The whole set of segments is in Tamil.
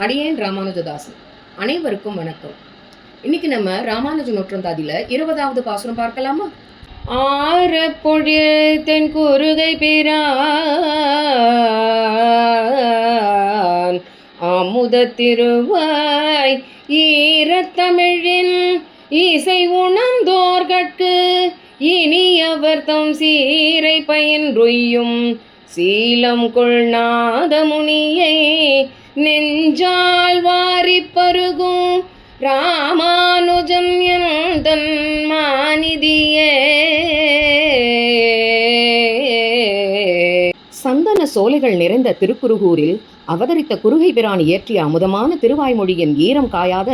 அடியேன் ராமானுஜதாசன். அனைவருக்கும் வணக்கம். இன்னைக்கு நம்ம ராமானுஜ நூற்றந்தாதியில 20வது பாசுரம் பார்க்கலாமா? ஆற பொழில் தென் குறுகை பிரான் அமுத திருவாய் ஈரத்தமிழின் இசை உணர்ந்தோர்கட்கு இனியவர் தம் சீரை பயின்றுய்யும் சீலம் கொள்நாத முனியை நெஞ்சால் வாரி பருகும் ராமானுஜம் எந்தன் மாநிதியே. சந்தன சோலைகள் நிறைந்த திருக்குருகூரில் அவதரித்த குருகை பிரான் இயற்றிய அமுதமான திருவாய்மொழியின் ஈரம் காயாத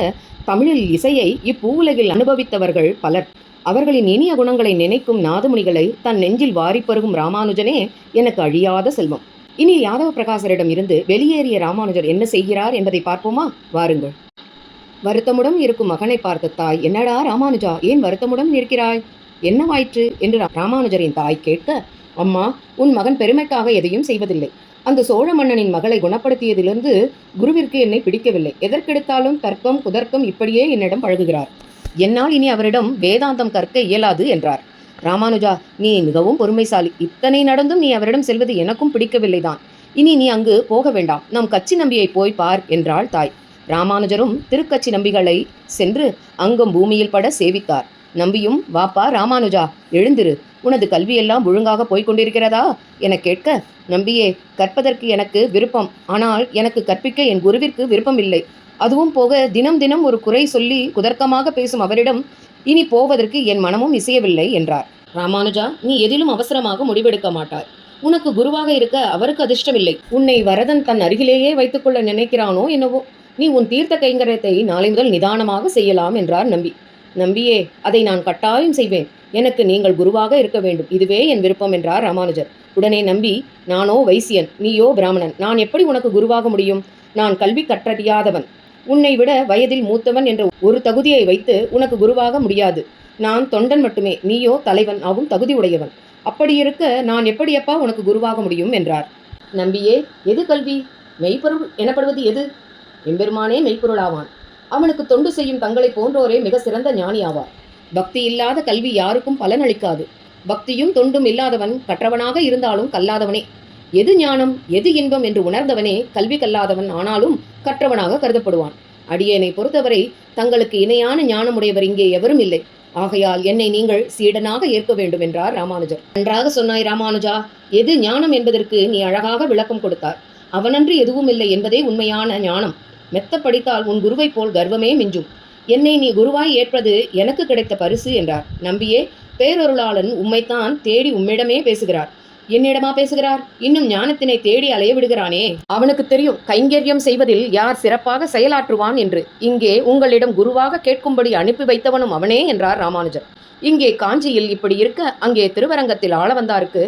தமிழில் இசையை இப்பூவுலகில் அனுபவித்தவர்கள் பலர். அவர்களின் இனிய குணங்களை நினைக்கும் நாதமுனிகளை தன் நெஞ்சில் வாரிப்பருகும் ராமானுஜனே எனக்கு அழியாத செல்வம். இனி யாதவ பிரகாசரிடம் இருந்து வெளியேறிய ராமானுஜர் என்ன செய்கிறார் என்பதை பார்ப்போமா? வாருங்கள். வருத்தமுடன் இருக்கும் மகனை பார்த்த தாய், என்னடா ராமானுஜா, ஏன் வருத்தமுடன் இருக்கிறாய்? என்னவாயிற்று என்று ராமானுஜரின் தாய் கேட்க, அம்மா, உன் மகன் பெருமைக்காக எதையும் செய்வதில்லை. அந்த சோழ மன்னனின் மகளை குணப்படுத்தியதிலிருந்து குருவிற்கு என்னை பிடிக்கவில்லை. எதற்கெடுத்தாலும் தர்க்கம் குதர்க்கம் இப்படியே என்னிடம் பழகுகிறார். என்னால் இனி அவரிடம் வேதாந்தம் கற்க இயலாது என்றார். ராமானுஜா, நீ மிகவும் பொறுமைசாலி. இத்தனை நடந்தும் நீ அவரிடம் செல்வது எனக்கும் பிடிக்கவில்லைதான். இனி நீ அங்கு போக வேண்டாம், நம் கச்சி நம்பியை போய் பார் என்றாள் தாய். ராமானுஜரும் திருக்கச்சி நம்பிகளை சென்று அங்கம் பூமியில் பட சேவித்தார். நம்பியும், வாப்பா ராமானுஜா, எழுந்திரு, உனது கல்வியெல்லாம் ஒழுங்காக போய்கொண்டிருக்கிறதா என கேட்க, நம்பியே, கற்பதற்கு எனக்கு விருப்பம், ஆனால் எனக்கு கற்பிக்க என் குருவிற்கு விருப்பம் இல்லை. அதுவும் போக தினம் தினம் ஒரு குறை சொல்லி குதர்க்கமாக பேசும் அவரிடம் இனி போவதற்கு என் மனமும் இசையவில்லை என்றார். ராமானுஜா, நீ எதிலும் அவசரமாக முடிவெடுக்க மாட்டாய். உனக்கு குருவாக இருக்க அவருக்கு அதிர்ஷ்டமில்லை. உன்னை வரதன் தன் அருகிலேயே வைத்துக்கொள்ள நினைக்கிறானோ என்னவோ. நீ உன் தீர்த்த கைங்கரியத்தை நாளை முதல் நிதானமாக செய்யலாம் என்றார் நம்பி. நம்பியே, அதை நான் கட்டாயம் செய்வேன். எனக்கு நீங்கள் குருவாக இருக்க வேண்டும், இதுவே என் விருப்பம் என்றார் ராமானுஜர். உடனே நம்பி, நானோ வைசியன், நீயோ பிராமணன், நான் எப்படி உனக்கு குருவாக முடியும்? நான் கல்வி கற்றறியாதவன். உன்னை விட வயதில் மூத்தவன் என்ற ஒரு தகுதியை வைத்து உனக்கு குருவாக முடியாது. நான் தொண்டன் மட்டுமே, நீயோ தலைவன் ஆகும் தகுதி உடையவன். அப்படி இருக்க நான் எப்படியப்பா உனக்கு குருவாக முடியும் என்றார். நம்பியே, எது கல்வி? மெய்ப்பொருள் எனப்படுவது எது? எம்பெருமானே மெய்ப்பொருளாவான். அவனுக்கு தொண்டு செய்யும் தங்களை போன்றோரே மிக சிறந்த ஞானி ஆவார். பக்தி இல்லாத கல்வி யாருக்கும் பலனளிக்காது. பக்தியும் தொண்டும் இல்லாதவன் கற்றவனாக இருந்தாலும் கல்லாதவனே. எது ஞானம், எது இன்பம் என்று உணர்ந்தவனே கல்வி கல்லாதவன் ஆனாலும் கற்றவனாக கருதப்படுவான். அடியேனை பொறுத்தவரை தங்களுக்கு இணையான ஞானமுடையவர் இங்கே எவரும் இல்லை. ஆகையால் என்னை நீங்கள் சீடனாக ஏற்க வேண்டும் என்றார் ராமானுஜர். நன்றாக சொன்னாய் ராமானுஜா. எது ஞானம் என்பதற்கு நீ அழகாக விளக்கம் கொடுத்தார். அவனன்று எதுவும் இல்லை என்பதே உண்மையான ஞானம். மெத்த படித்தால் உன் குருவை போல் கர்வமே மிஞ்சும். என்னை நீ குருவாய் ஏற்பது எனக்கு கிடைத்த பரிசு என்றார். நம்பியே, பேரொருளாளன் உம்மைத்தான் தேடி உம்மிடமே பேசுகிறார். என்னிடமா பேசுகிறார்? இன்னும் ஞானத்தினை தேடி அலைய விடுகிறானே. அவனுக்கு தெரியும் கைங்கரியம் செய்வதில் யார் சிறப்பாக செயலாற்றுவான் என்று. இங்கே உங்களிடம் குருவாக கேட்கும்படி அனுப்பி வைத்தவனும் அவனே என்றார் ராமானுஜர். இங்கே காஞ்சியில் இப்படி இருக்க அங்கே திருவரங்கத்தில் ஆளவந்தாருக்கு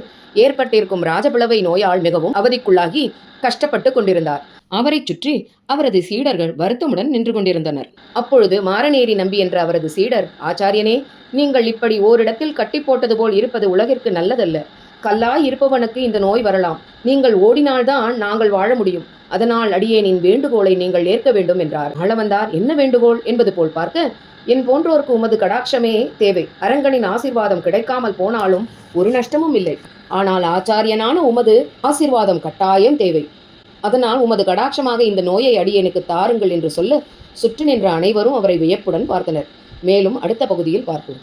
ஏற்பட்டிருக்கும் ராஜபிளவை நோயால் மிகவும் அவதிக்குள்ளாகி கஷ்டப்பட்டு கொண்டிருந்தார். அவரை சுற்றி அவரது சீடர்கள் வருத்தமுடன் நின்று கொண்டிருந்தனர். அப்பொழுது மாரநேரி நம்பி என்ற அவரது சீடர், ஆச்சாரியனே, நீங்கள் இப்படி ஓரிடத்தில் கட்டி போட்டது போல் இருப்பது உலகிற்கு நல்லதல்ல. கல்லாய் இருப்பவனுக்கு இந்த நோய் வரலாம். நீங்கள் ஓடினால்தான் நாங்கள் வாழ முடியும். அதனால் அடியேனின் வேண்டுகோளை நீங்கள் ஏற்க வேண்டும் என்றார். ஆளவந்தார் என்ன வேண்டுகோள் என்பது போல் பார்க்க, என் போன்றோருக்கு உமது கடாட்சமே தேவை. அரங்கனின் ஆசீர்வாதம் கிடைக்காமல் போனாலும் ஒரு நஷ்டமும் இல்லை. ஆனால் ஆச்சாரியனான உமது ஆசீர்வாதம் கட்டாயம் தேவை. அதனால் உமது கடாட்சமாக இந்த நோயை அடியேனுக்கு தாருங்கள் என்று சொல்ல, சுற்றி நின்ற அனைவரும் அவரை வியப்புடன் பார்த்தனர். மேலும் அடுத்த பகுதியில் பார்ப்போம்.